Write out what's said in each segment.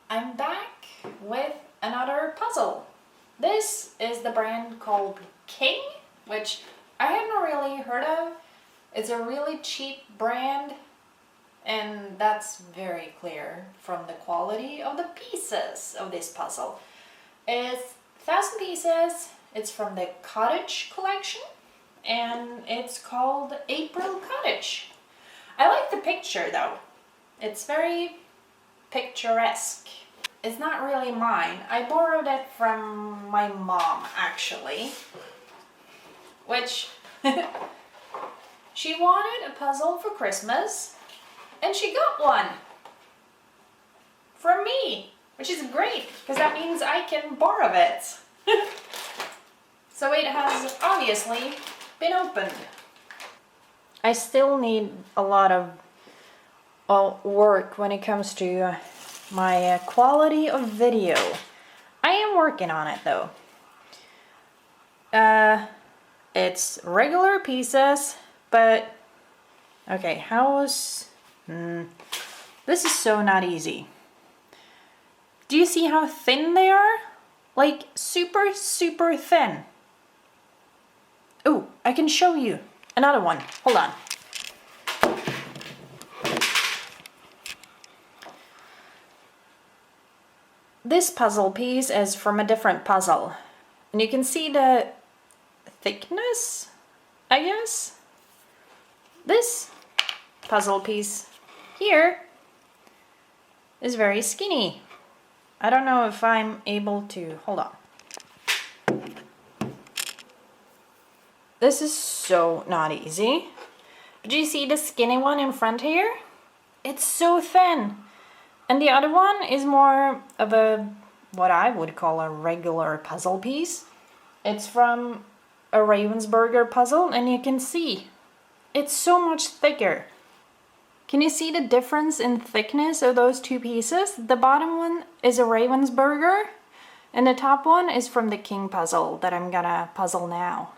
I'm back with another puzzle. This is the brand called King, which I hadn't really heard of. It's a really cheap brand, and that's very clear from the quality of the pieces of this puzzle. It's 1,000 pieces, it's from the Cottage collection, and it's called April Cottage. I like the picture though. It's very picturesque. It's not really mine. I borrowed it from my mom actually, which she wanted a puzzle for Christmas and she got one from me, which is great because that means I can borrow it. So it has obviously been opened. I still need a lot of work when it comes to my quality of video. I am working on it though. It's regular pieces, but okay, this is so not easy. Do you see how thin they are? Like super, super thin. Oh, I can show you another one. Hold on. This puzzle piece is from a different puzzle. And you can see the thickness, I guess. This puzzle piece here is very skinny. I don't know if I'm able to, hold on. This is so not easy. But do you see the skinny one in front here? It's so thin. And the other one is more of a, what I would call a regular puzzle piece. It's from a Ravensburger puzzle, and you can see it's so much thicker. Can you see the difference in thickness of those two pieces? The bottom one is a Ravensburger, and the top one is from the King puzzle that I'm gonna puzzle now.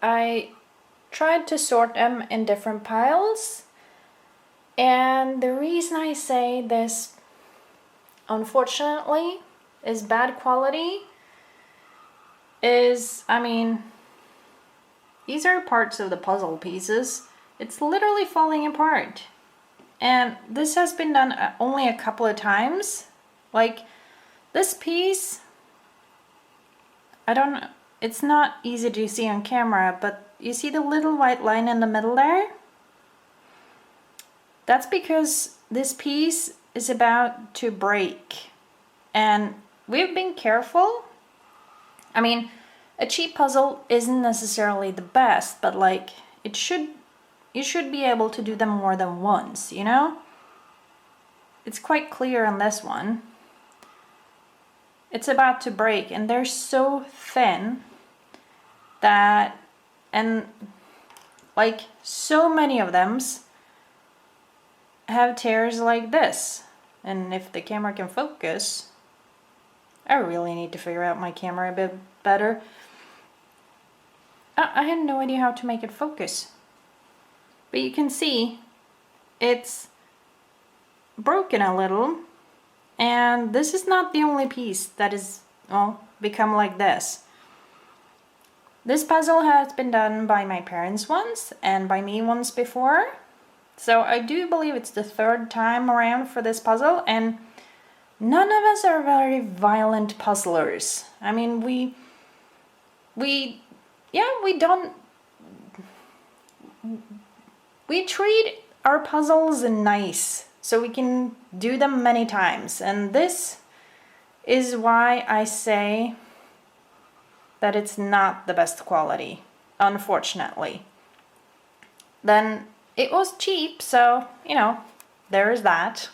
I tried to sort them in different piles. And the reason I say this, unfortunately, is bad quality is, I mean, these are parts of the puzzle pieces. It's literally falling apart. And this has been done only a couple of times. Like this piece, I don't know, it's not easy to see on camera, but you see the little white line in the middle there? That's because this piece is about to break. And we've been careful. I mean, a cheap puzzle isn't necessarily the best, but like you should be able to do them more than once, you know? It's quite clear on this one. It's about to break and they're so thin that, and like so many of them have tears like this. And if the camera can focus, I really need to figure out my camera a bit better. I had no idea how to make it focus. But you can see it's broken a little, and this is not the only piece that is, well, become like this. This puzzle has been done by my parents once and by me once before. So I do believe it's the third time around for this puzzle, and none of us are very violent puzzlers. I mean, we treat our puzzles nice, so we can do them many times. And this is why I say that it's not the best quality, unfortunately. Then it was cheap, so, you know, there is that.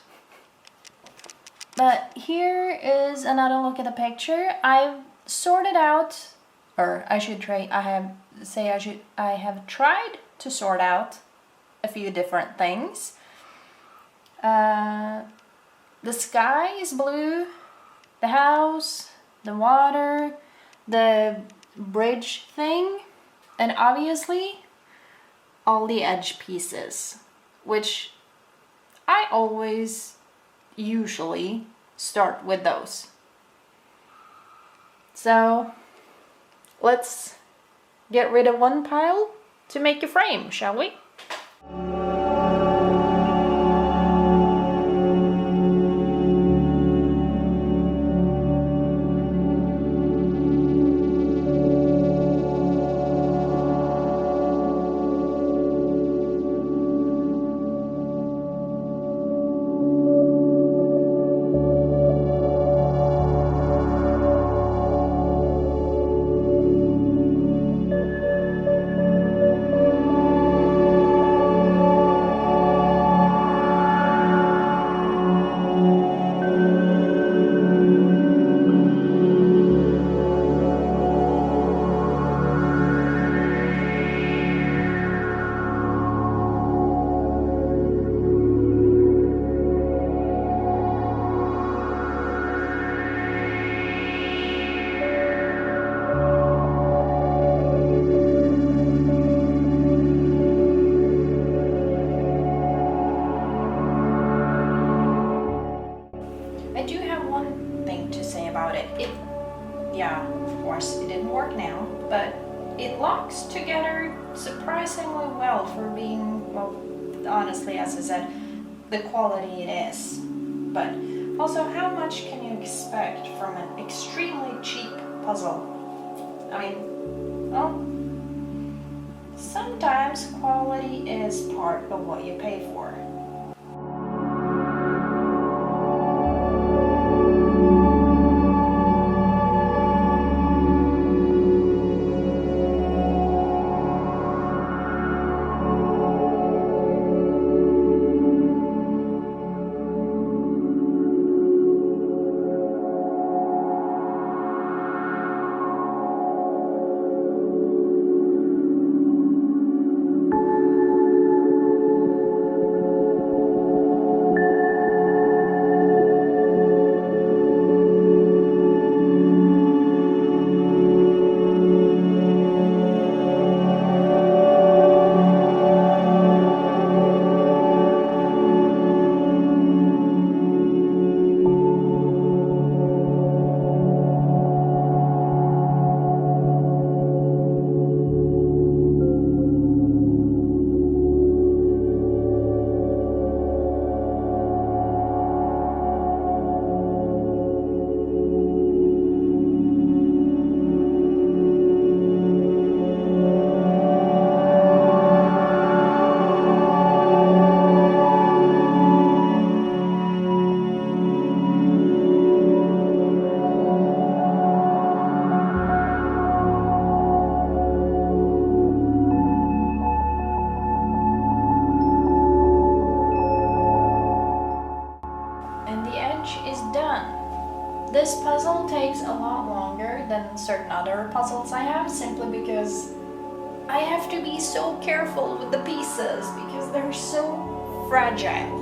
But here is another look at the picture. I've sorted out, or I should try, I have tried to sort out a few different things. The sky is blue, the house, the water, the bridge thing, and obviously all the edge pieces, which I always usually start with those. So let's get rid of one pile to make a frame, shall we? I do have one thing to say about it. Yeah, of course, it didn't work now, but it locks together surprisingly well for being, well, honestly, as I said, the quality it is. But also, how much can you expect from an extremely cheap puzzle? I mean, well, sometimes quality is part of what you pay for. takes a lot longer than certain other puzzles I have, simply because I have to be so careful with the pieces because they're so fragile.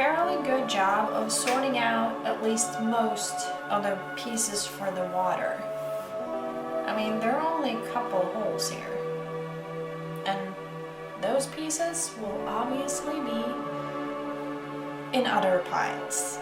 fairly good job of sorting out at least most of the pieces for the water. I mean, there are only a couple holes here. And those pieces will obviously be in other piles.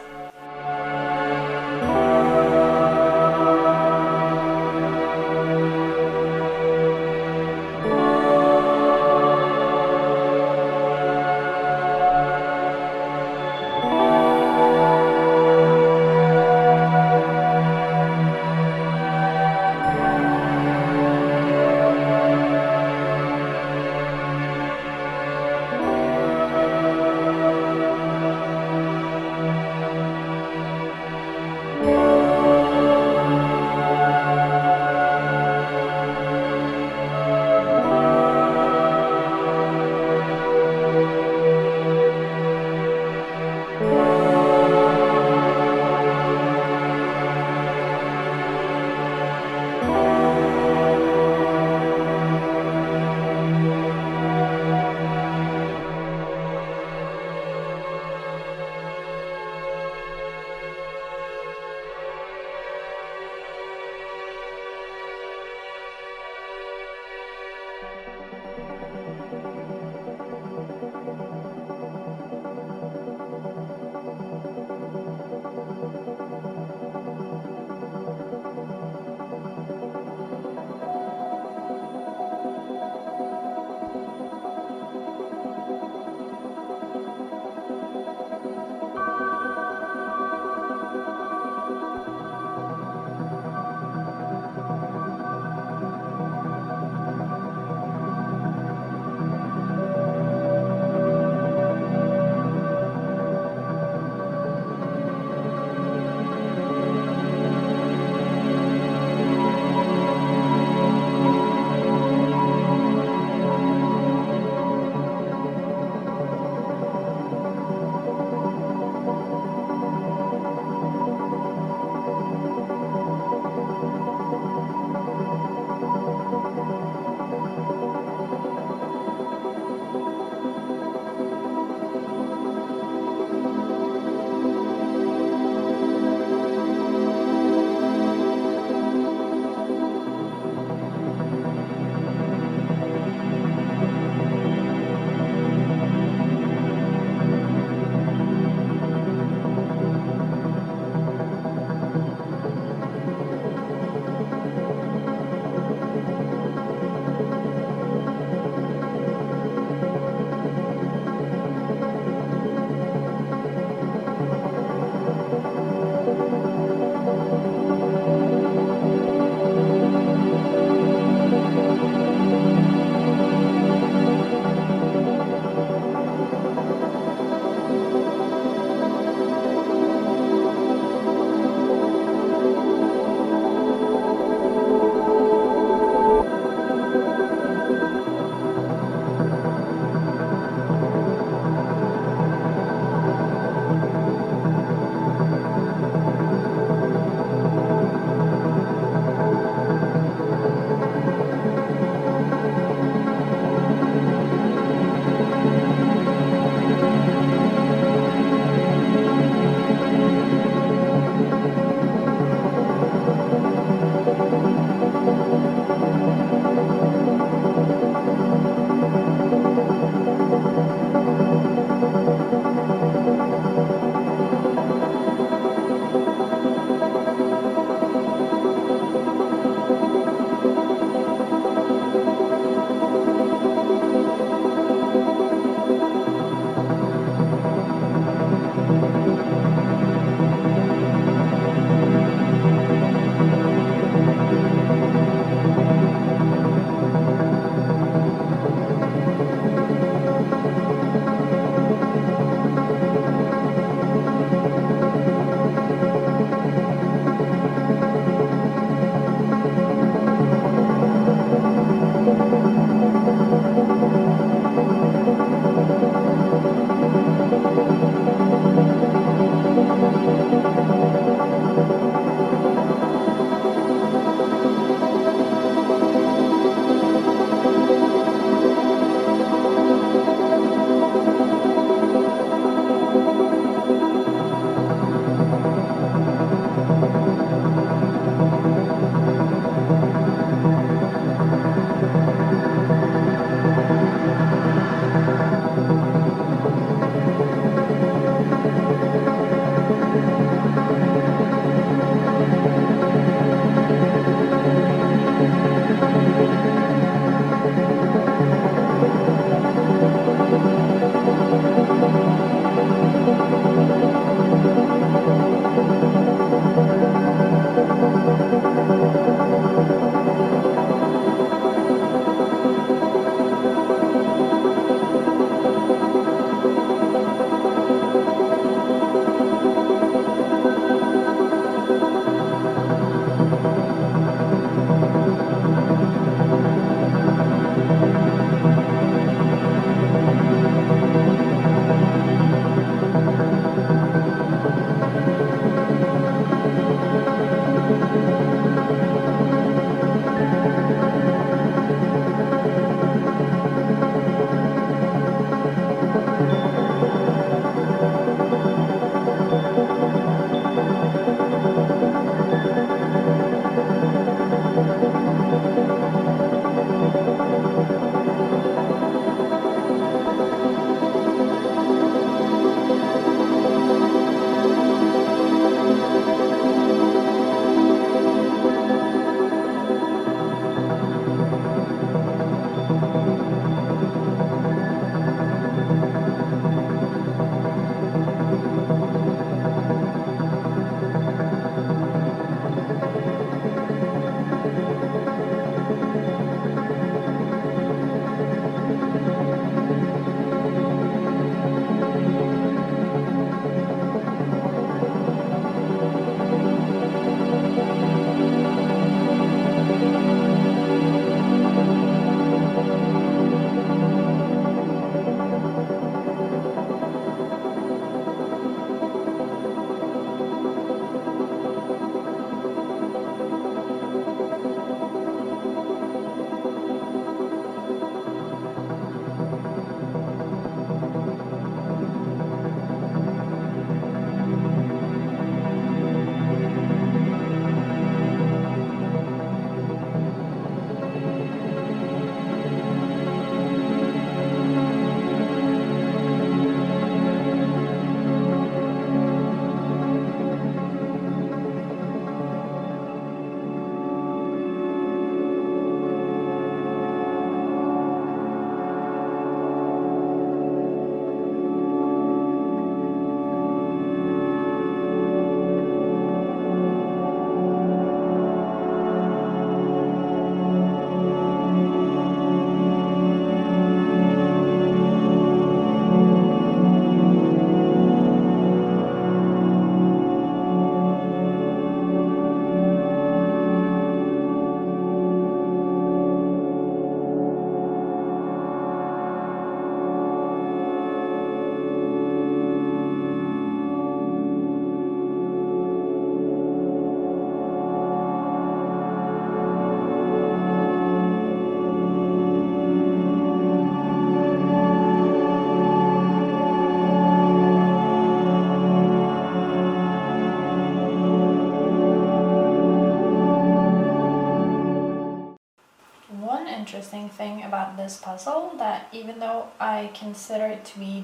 about this puzzle that even though I consider it to be,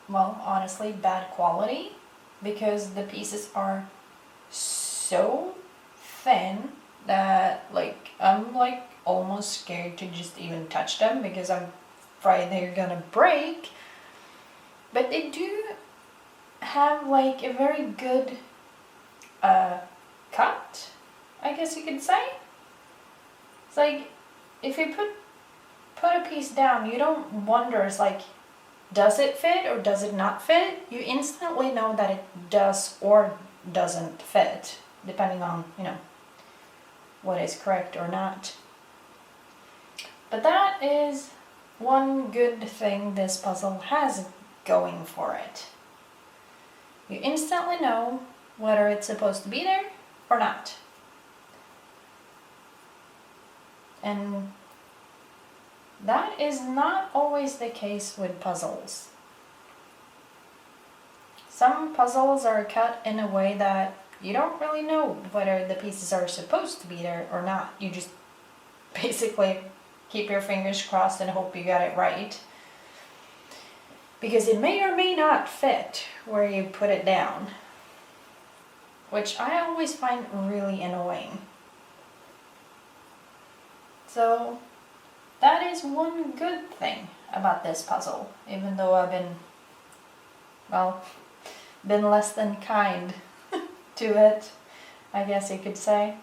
well, honestly, bad quality, because the pieces are so thin that I'm almost scared to just even touch them because I'm afraid they're gonna break. But they do have a very good cut, I guess you could say. It's like if you put a piece down, you don't wonder, it's like, does it fit or does it not fit? You instantly know that it does or doesn't fit, depending on, what is correct or not. But that is one good thing this puzzle has going for it. You instantly know whether it's supposed to be there or not. And that is not always the case with puzzles. Some puzzles are cut in a way that you don't really know whether the pieces are supposed to be there or not. You just basically keep your fingers crossed and hope you got it right. Because it may or may not fit where you put it down, which I always find really annoying. So that is one good thing about this puzzle, even though I've been less than kind to it, I guess you could say.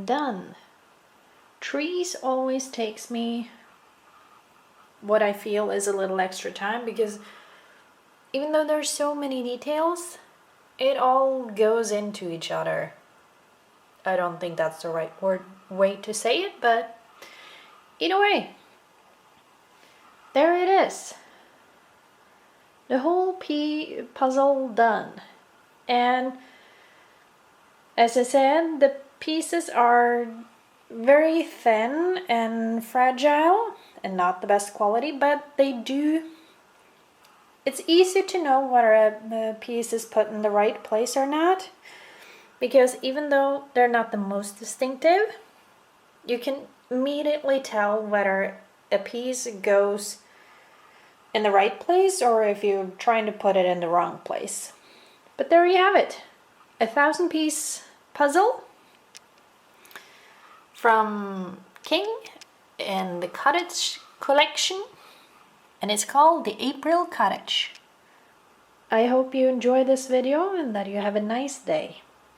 done. Trees always takes me what I feel is a little extra time, because even though there's so many details, it all goes into each other. I don't think that's the right way to say it, but either way, there it is. The whole puzzle done. And as I said, the pieces are very thin and fragile and not the best quality, but it's easy to know whether a piece is put in the right place or not, because even though they're not the most distinctive, you can immediately tell whether a piece goes in the right place or if you're trying to put it in the wrong place. But there you have it, a 1,000-piece puzzle from King in the Cottage collection, and it's called the April Cottage. I hope you enjoy this video and that you have a nice day.